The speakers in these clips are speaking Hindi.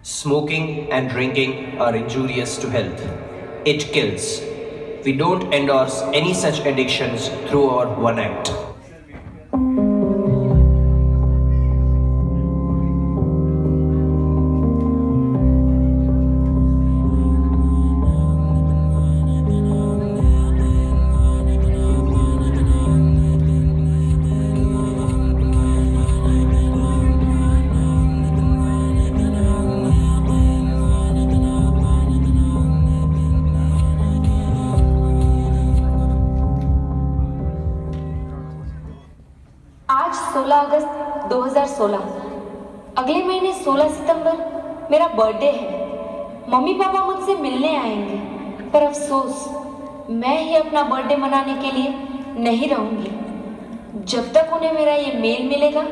Smoking and drinking are injurious to health. It kills. We don't endorse any such addictions through our one act. आज 16 अगस्त 2016। अगले महीने 16 सितंबर मेरा बर्थडे है। मम्मी पापा मुझसे मिलने आएंगे, पर अफसोस मैं ही अपना बर्थडे मनाने के लिए नहीं रहूंगी। जब तक उन्हें मेरा ये मेल मिलेगा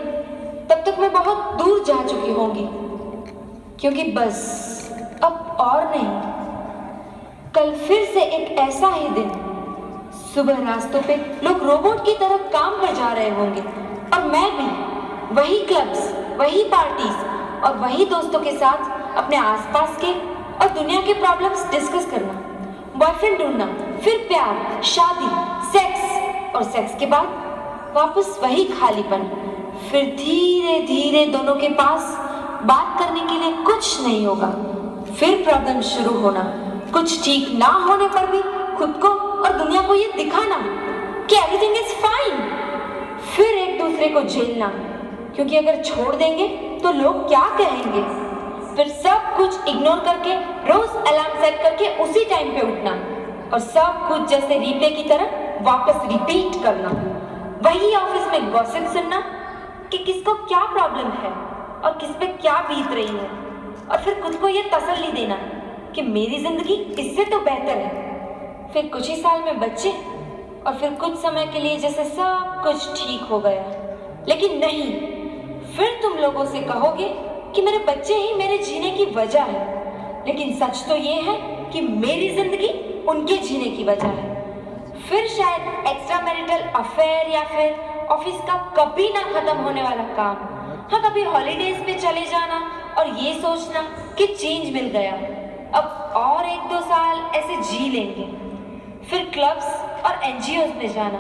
तब तक मैं बहुत दूर जा चुकी होंगी, क्योंकि बस अब और नहीं। कल फिर से एक ऐसा ही दिन, सुबह रास्तों पे लोग रोबोट की तरह काम पर जा रहे होंगे और मैं भी वही क्लब्स, वही पार्टीज और वही दोस्तों के साथ अपने आसपास के और दुनिया के प्रॉब्लम्स डिस्कस करना, बॉयफ्रेंड ढूंढना, फिर प्यार, शादी, सेक्स और सेक्स के बाद वापस वही खालीपन। फिर धीरे धीरे दोनों के पास बात करने के लिए कुछ नहीं होगा। फिर प्रॉब्लम शुरू होना, कुछ ठीक ना होने पर भी खुद को और दुनिया को ये दिखाना कि एवरीथिंग इज फाइन। फिर एक दूसरे को झेलना, क्योंकि अगर छोड़ देंगे तो लोग क्या कहेंगे। फिर सब कुछ इग्नोर करके रोज अलार्म सेट करके उसी टाइम पे उठना और सब कुछ जैसे रिप्ले की तरह वापस रिपीट करना। वही ऑफिस में गॉसिप सुनना कि किसको क्या प्रॉब्लम है और किस पे क्या बीत रही है, और फिर खुद को ये तसल्ली देना कि मेरी जिंदगी इससे तो बेहतर है। फिर कुछ ही साल में बच्चे, और फिर कुछ समय के लिए जैसे सब कुछ ठीक हो गया। लेकिन नहीं, फिर तुम लोगों से कहोगे कि मेरे बच्चे ही मेरे जीने की वजह है, लेकिन सच तो ये है कि मेरी जिंदगी उनके जीने की वजह है। फिर शायद एक्स्ट्रा मैरिटल अफेयर या फिर ऑफिस का कभी ना खत्म होने वाला काम, हाँ कभी हॉलीडेज पे चले जाना और ये सोचना कि चेंज मिल गया, अब और 1-2 साल ऐसे जी लेंगे। फिर क्लब्स और एनजीओज में जाना,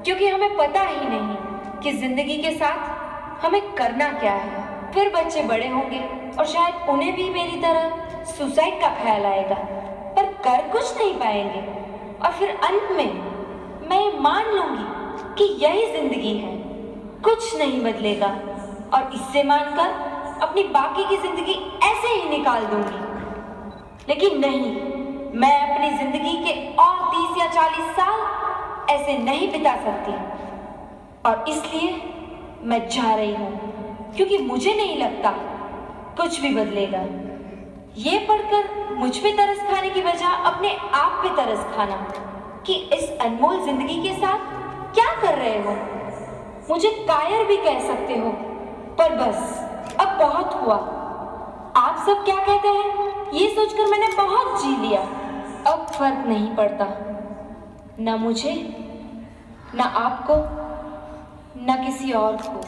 क्योंकि हमें पता ही नहीं कि जिंदगी के साथ हमें करना क्या है। फिर बच्चे बड़े होंगे और शायद उन्हें भी मेरी तरह सुसाइड का ख्याल आएगा, पर कर कुछ नहीं पाएंगे। और फिर अंत में मैं मान लूंगी कि यही जिंदगी है, कुछ नहीं बदलेगा, और इससे मानकर अपनी बाकी की जिंदगी ऐसे ही निकाल दूंगी। लेकिन नहीं, मैं अपनी जिंदगी के और 30 या 40 साल ऐसे नहीं बिता सकती, और इसलिए मैं जा रही हूँ, क्योंकि मुझे नहीं लगता कुछ भी बदलेगा। ये पढ़कर मुझ पे तरस खाने की बजाय अपने आप पे तरस खाना कि इस अनमोल जिंदगी के साथ क्या कर रहे हो। मुझे कायर भी कह सकते हो, पर बस अब बहुत हुआ। आप सब क्या कहते हैं ये सोचकर मैंने बहुत जी लिया। अब फर्क नहीं पड़ता, ना मुझे, ना आपको, ना किसी और को।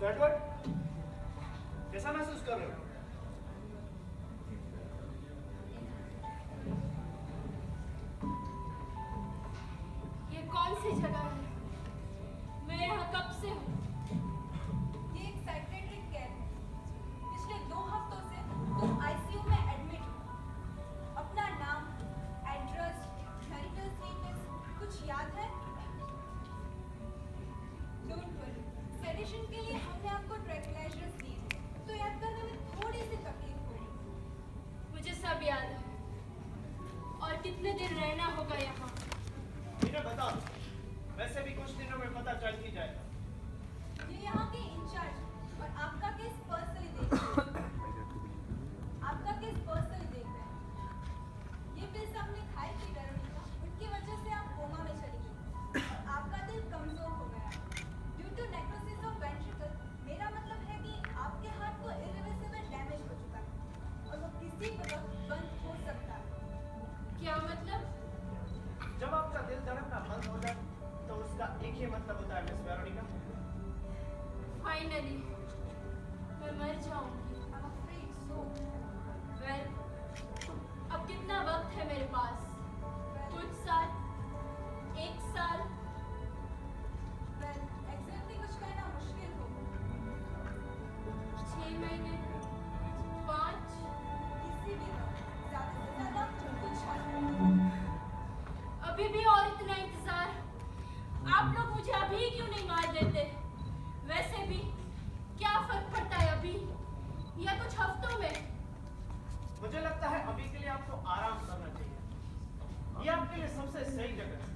एडवर्ड, कैसा महसूस कर रहे हो? ये कौन सी जगह है? मैं यहाँ कब से हूँ? ये एक साइकेट्रिक केयर है। पिछले 2 हफ्तों से तुम आईसीयू में एडमिट हो। अपना नाम, एड्रेस, मैरिटल स्टेटस कुछ याद है? डोंट वरी, सेडेशन के लिए हमने आपको ट्रैंक्विलाइजर्स दिए हैं, तो याद करने में थोड़ी सी तकलीफ होगी। मुझे सब याद है। और कितने दिन रहना होगा यहाँ? इन्हें बता दो, वैसे भी कुछ दिनों में पता चल ही जाएगा। ये यहाँ के इंचार्ज और आपका केस पर्सनली देख रहे हैं। आपका केस पर्सनली देख रहे हैं। ये पिल्स आपने खाई थी वेरोनिका, उनकी वजह से आप कोमा में चली गई और आपका दिल कमजोर हो गया। Due to necrosis of ventricle, मेरा मतलब है कि आपके हार्ट को इरिवर्सिबल डैमेज हो चुका है और वो किसी भी वक्त बंद हो सकता है। क्या मतलब? जब आपका दिल धड़कना बंद हो जाए तो उसका एक ही मतलब होता है मिस वेरोनिका। फाइनली मैं मर जाऊंगी। I'm afraid so. वेल, अब कितना वक्त है मेरे पास? कुछ साल? 1 साल? Well, exactly कुछ कहना मुश्किल होगा। 6 महीने? 5? किसी भी वक्त, ज़्यादा से ज़्यादा कुछ हद। अभी भी और इतना इंतजार? आप लोग मुझे अभी क्यों नहीं मार देते? वैसे भी क्या फर्क पड़ता है अभी या कुछ हफ्तों में? मुझे लगता है अभी के लिए आपको आराम करना चाहिए। ये आपके लिए सबसे सही जगह है।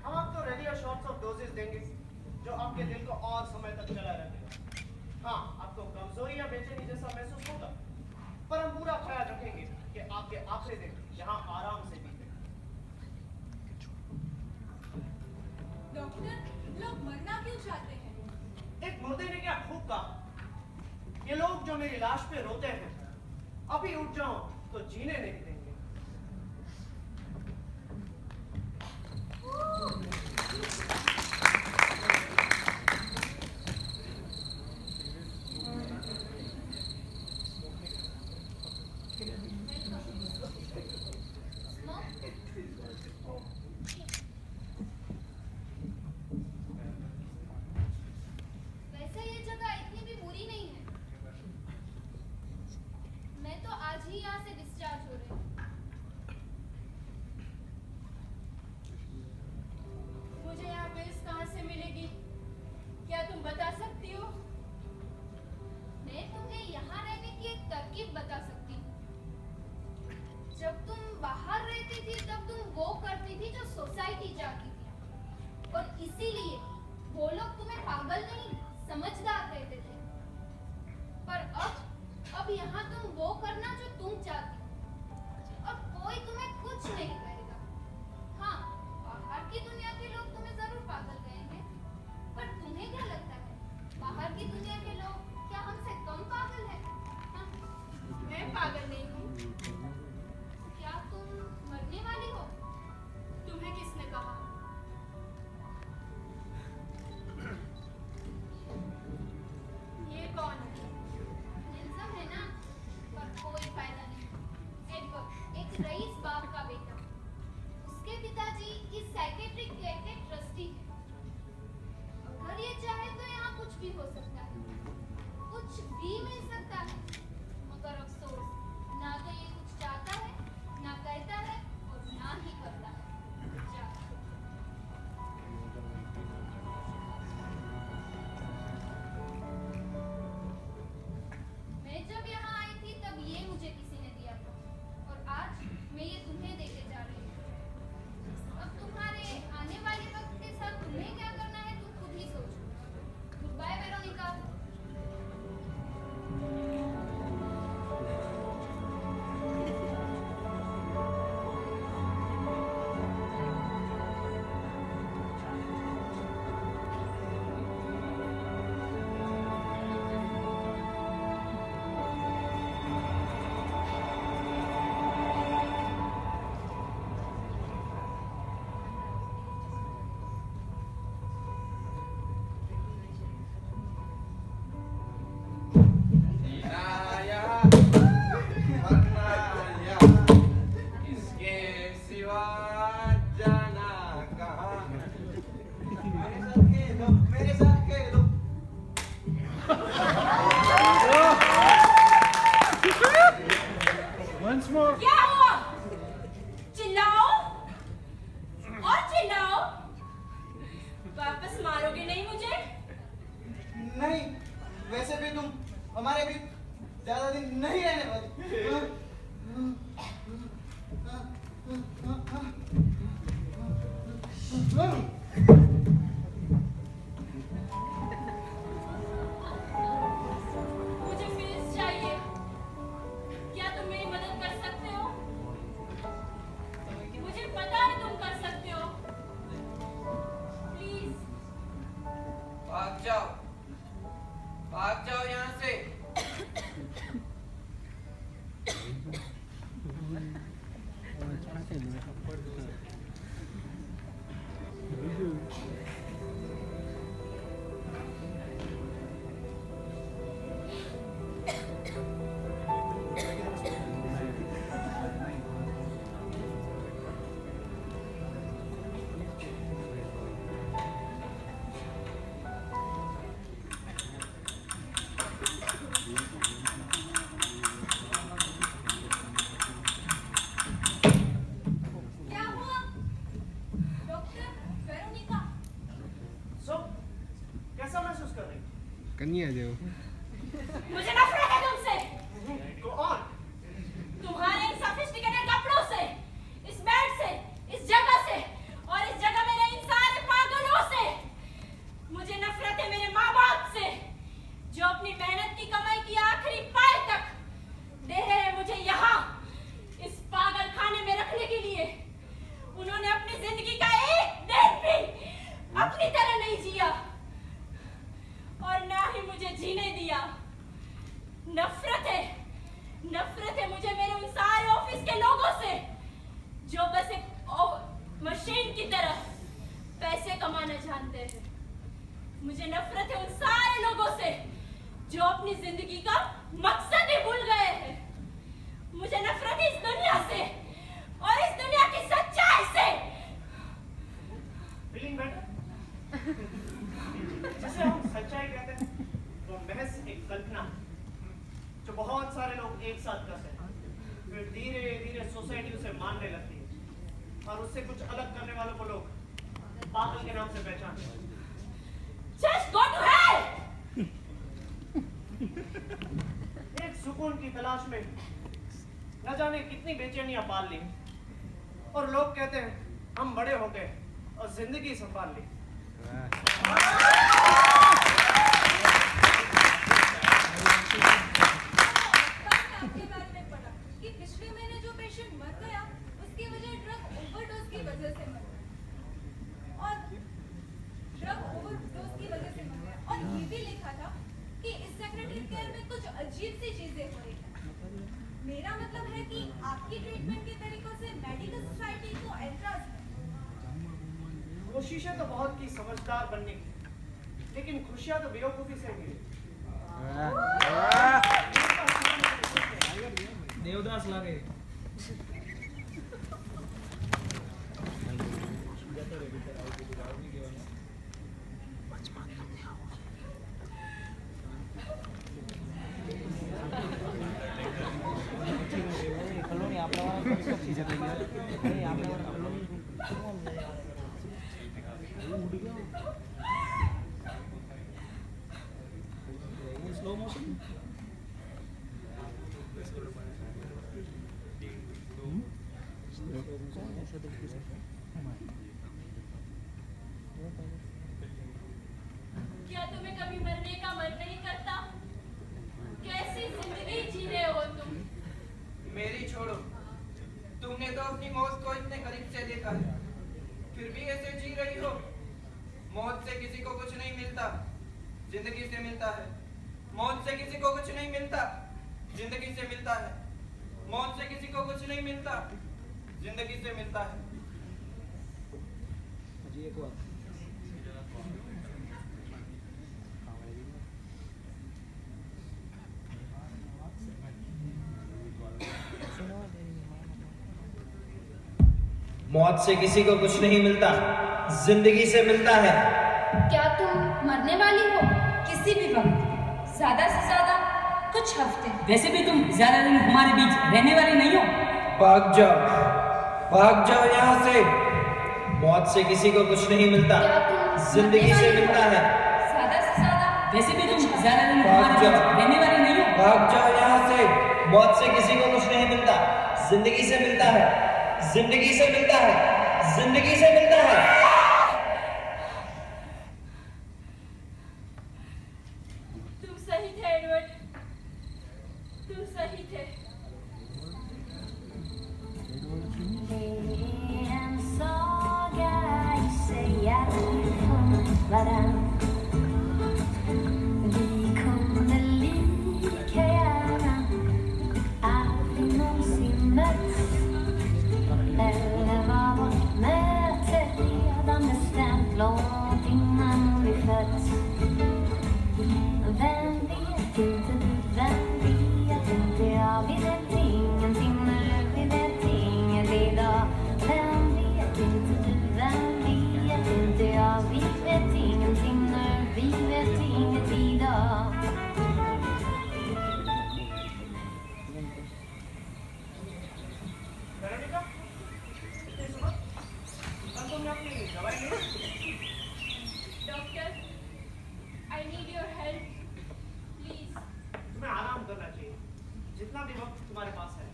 हम आपको रेडियो शॉट्स ऑफ डोजेस देंगे जो आपके दिल को और समय तक चला रखेगा। हाँ, आपको कमजोरी या बेचैनी जैसा महसूस होगा, पर हम पूरा ख्याल रखेंगे कि आपके आखिरी दिन यहाँ आराम से बीते। डॉक्टर, लोग मरना क्यों चाहते हैं? एक मुर्दे ने क्या खूब कहा, ये लोग जो मेरी लाश पे रोते हैं, अभी उठ जाओ तो जीने नहीं देंगे। वैसे ये जगह इतनी भी बुरी नहीं है। मैं तो आज ही यहाँ से डिस्चार्ज हो रही हूँ। मुझे यहाँ पिल्स कहाँ से मिलेगी? क्या तुम बता सकती हो? मैं तुम्हें यहाँ रहने की एक तरकीब बता सकती हूँ। जब तुम बाहर रहती थी तब तुम वो करती थी जो सोसाइटी चाहती थी, और इसीलिए वो लोग तुम्हें पागल नहीं समझदार कहते थे। पर अब यहाँ तुम वो करना जो तुम चाहती हो, और कोई तुम्हें कुछ नहीं कहेगा। हाँ, बाहर की दुनिया के लोग तुम्हें जरूर पागल कहेंगे, पर तुम्हें क्या लगता है बाहर की दुनिया के लोग क्या हमसे कम पागल है? हाँ? मैं पागल नहीं हूँ। क्या तुम मरने वाली हो? तुम्हें किसने कहा? ये कौन है? हैंडसम है ना, पर कोई फायदा नहीं। एडवर्ड, एक रईस बाप का बेटा। उसके पिताजी इस साइकेट्रिक केयर के ट्रस्टी हैं। अगर ये चाहे तो यहाँ कुछ भी हो सकता है, कुछ भी मिल सकता है। मगर अफसोस, ना तो ये कुछ चाहता है, ना कहता है, और ना ही करता है। जाता है। मैं जब यहाँ आई थी तब ये मुझे किसी ने दिया था, और आज मैं ये तुम्हें देके जा रही हूँ। अब तुम्हारे आने वाले वक्त के साथ तुम्हें क्या करना है तुम खुद ही सोचो। Good bye Veronica. सुन। मुझे pills चाहिए। क्या तुम मेरी मदद कर सकते हो? मुझे पता है तुम कर सकते हो। प्लीज। भाग जाओ यहाँ से। क्या हुआ? Doctor Veronica. सो कैसा महसूस कर रही? कन्या जो मुझे नफरत है तुमसे। Go on. तुम्हारे इन sophisticated कपड़ों से, इस बेड से, इस जगह से और इस जगह में रहे इन सारे पागलों से। मुझे नफरत है मेरे माँ बाप से, जो अपनी मेहनत की कमाई की आखिरी पाई तक दे रहे हैं मुझे यहाँ इस पागल खाने में रखने के लिए। उन्होंने अपनी जिंदगी का एक दिन भी अपनी तरह नहीं जिया और ना ही मुझे जीने दिया। नफरत है मुझे मेरे उन सारे ऑफिस के लोगों से, जो बस एक मशीन की तरह पैसे कमाना जानते हैं। मुझे नफरत है उन सारे लोगों से, जो अपनी जिंदगी का मकसद ही भूल गए हैं। मुझे नफरत है इस दुनिया से और इस दुनिया की सच्चाई से। Feeling better? जिसे हम सच्चाई कहते हैं, वो महज एक कल्पना है, जो बहुत सारे लोग एक साथ करते हैं। फिर धीरे धीरे सोसाइटी उसे मानने लगती है और उससे कुछ अलग करने वालों को लोग पागल के नाम से पहचानते हैं। Just go to hell! एक सुकून की तलाश में न जाने कितनी बेचैनियां पाल ली और लोग कहते हैं हम बड़े हो गए और जिंदगी संभाल ली। आपके बारे में पढ़ा कि पिछले महीने जो पेशेंट मर गया उसकी वजह ड्रग ओवरडोज की वजह से मर गया और ये भी लिखा था कि इस सेक्रेटरी केयर में कुछ अजीब सी चीजें हो रही हैं। मेरा मतलब है कि आपकी ट्रीटमेंट के तरीकों से मेडिकल सोसाइटी को एतराज है। कोशिशें तो बहुत की समझदार बनने की, लेकिन खुशियां तो बेवकूफी से मिली। देवदास लागे। स्लो मोशन क्या तुम्हें कभी मरने का मन नहीं करता? कैसी जिंदगी जी रहे हो तुम? मेरी छोड़ो, तुमने तो अपनी मौत को इतने करीब से देखा है, फिर भी ऐसे जी रही हो। मौत से किसी को कुछ नहीं मिलता, जिंदगी से मिलता है। मौत से किसी को कुछ नहीं मिलता, जिंदगी से मिलता है। मौत से किसी को कुछ नहीं मिलता, जिंदगी से मिलता है। जी एक बार मौत से किसी को कुछ नहीं मिलता, जिंदगी से मिलता है। क्या तुम मरने वाली हो? किसी भी वक्त, ज्यादा से ज्यादा कुछ हफ्ते। वैसे भी तुम ज्यादा दिन हमारे बीच रहने वाले नहीं हो। भाग जाओ यहाँ से। मौत से किसी को कुछ नहीं मिलता, क्या तुम जिंदगी मरने से वाली हो? मिलता है। ज्यादा से ज्यादा वैसे भी तुम ज्यादा दिन भाग हमारे बीच जाओ। रहने वाले नहीं हो। भाग जाओ यहाँ से। मौत से किसी को कुछ नहीं मिलता, जिंदगी से मिलता है। जिंदगी से मिलता है। जिंदगी से मिलता है। låting man blir född. Vem vet inte du, vem vet inte jag? Vi vet ingenting nu, vi vet inget idag. Vem vet inte du, vem vet inte jag? Vi vet ingenting nu, vi vet inget idag. Veronica, ये सुनो, कल तुमने अपनी दवाई ली? Doctor, I need your help please. तुम्हें आराम करना चाहिए, जितना भी वक्त तुम्हारे पास है।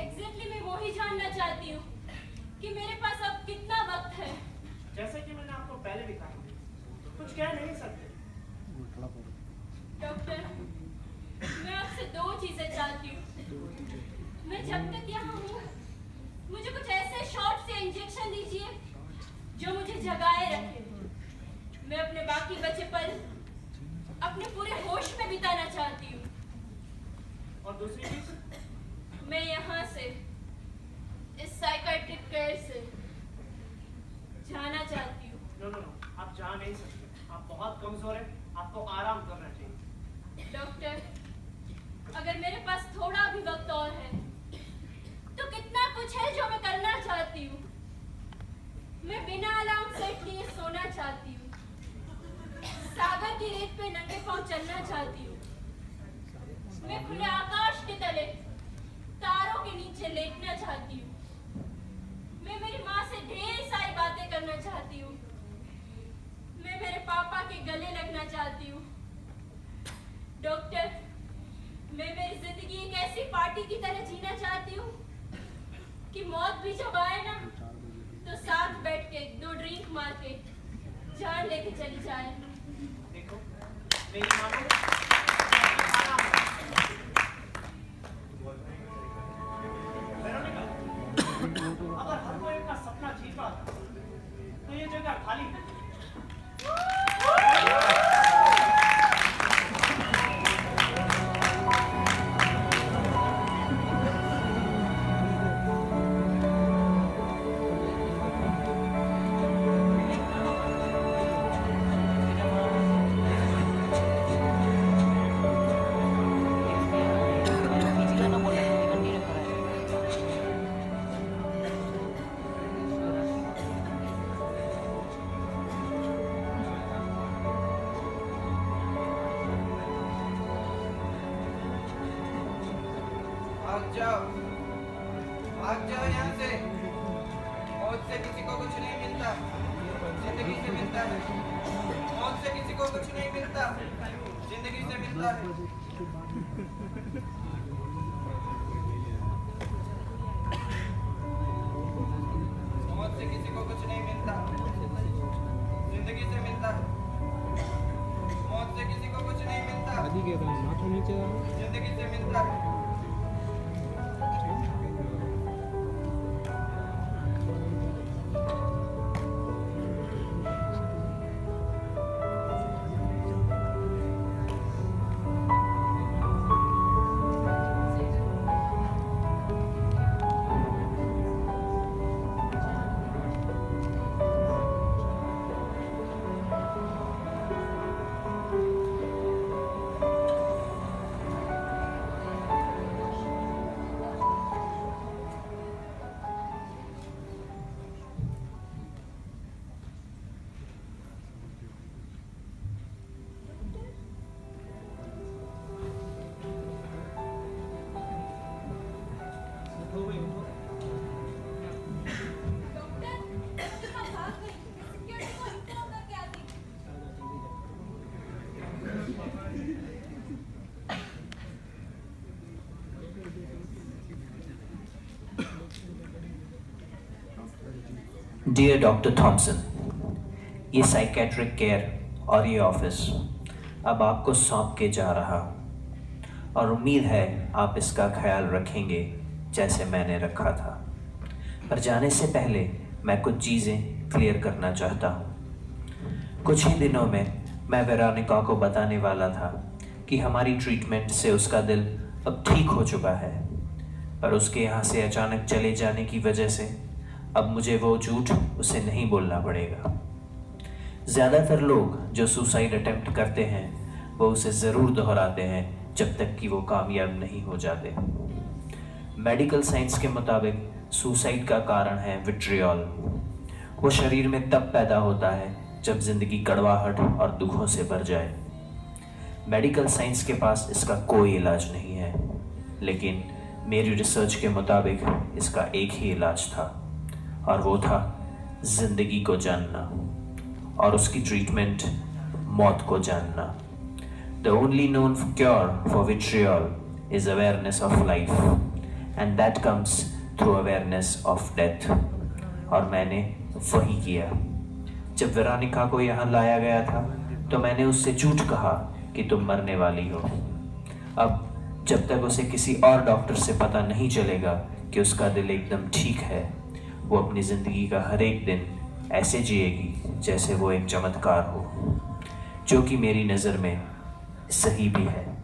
एग्जैक्टली मैं वही जानना चाहती हूँ कि मेरे पास अब कितना वक्त है। जैसे कि मैंने आपको पहले भी कहा, कुछ कह नहीं सकते। डॉक्टर, मैं आपसे दो चीजें चाहती हूँ। मैं जब तक यहाँ हूँ, मुझे कुछ ऐसे शॉर्ट से इंजेक्शन दीजिए जो मुझे जगाए रखे। मैं अपने बाकी बचे पल अपने पूरे होश में बिताना चाहती हूँ। और दूसरी चीज, मैं यहाँ से, इस साइकाइट्रिक केयर से जाना चाहती हूँ। नो नो नो, आप जा नहीं सकते। आप बहुत कमजोर हैं, आपको आराम करना चाहिए। डॉक्टर, अगर मेरे पास थोड़ा भी वक्त और है तो कितना कुछ है जो मैं करना चाहती हूँ। मैं बिना अलार्म सेट लिए सोना चाहती हूँ। सागर की रेत पे नंगे पांव चलना चाहती हूँ। मैं खुले आकाश के तले तारों के नीचे लेटना चाहती हूँ। मैं मेरी माँ से ढेर सारी बातें करना चाहती हूँ। मैं मेरे पापा के गले लगना चाहती हूँ। डॉक्टर, मैं मेरी जिंदगी एक ऐसी पार्टी की तरह जीना चाहती हूँ कि मौत भी जब आए ना तो साथ बैठ के दो ड्रिंक मार के जान लेके चली जाए। देखो, मेरी माँ को आराम है। वेरोनिका, अगर हर कोई अपना सपना जीत रहा था, तो ये जगह खाली है। भाग जाओ यहाँ से। मौत से किसी को कुछ नहीं मिलता, जिंदगी से मिलता है। मौत से किसी को कुछ नहीं मिलता, जिंदगी से मिलता है। मौत से किसी को कुछ नहीं मिलता, जिंदगी से मिलता है। मौत से किसी को कुछ नहीं मिलता, जिंदगी से मिलता है। डियर डॉक्टर थॉमसन, ये साइकेट्रिक केयर और ये ऑफिस अब आपको सौंप के जा रहा हूँ और उम्मीद है आप इसका ख्याल रखेंगे जैसे मैंने रखा था। पर जाने से पहले मैं कुछ चीज़ें क्लियर करना चाहता हूँ। कुछ ही दिनों में मैं वेरोनिका को बताने वाला था कि हमारी ट्रीटमेंट से उसका दिल अब ठीक हो चुका है, पर उसके यहाँ से अचानक चले जाने की वजह से अब मुझे वो झूठ उसे नहीं बोलना पड़ेगा। ज़्यादातर लोग जो सुसाइड अटेम्प्ट करते हैं वो उसे ज़रूर दोहराते हैं जब तक कि वो कामयाब नहीं हो जाते। मेडिकल साइंस के मुताबिक सुसाइड का कारण है विट्रियोल। वो शरीर में तब पैदा होता है जब ज़िंदगी कड़वाहट और दुखों से भर जाए। मेडिकल साइंस के पास इसका कोई इलाज नहीं है, लेकिन मेरी रिसर्च के मुताबिक इसका एक ही इलाज था, और वो था ज़िंदगी को जानना और उसकी ट्रीटमेंट मौत को जानना। The only known cure for vitriol is awareness of life, and that comes through awareness of death। और मैंने वही किया। जब वेरोनिका को यहाँ लाया गया था तो मैंने उससे झूठ कहा कि तुम मरने वाली हो। अब जब तक उसे किसी और डॉक्टर से पता नहीं चलेगा कि उसका दिल एकदम ठीक है, वो अपनी ज़िंदगी का हर एक दिन ऐसे जिएगी जैसे वो एक चमत्कार हो, जो कि मेरी नज़र में सही भी है।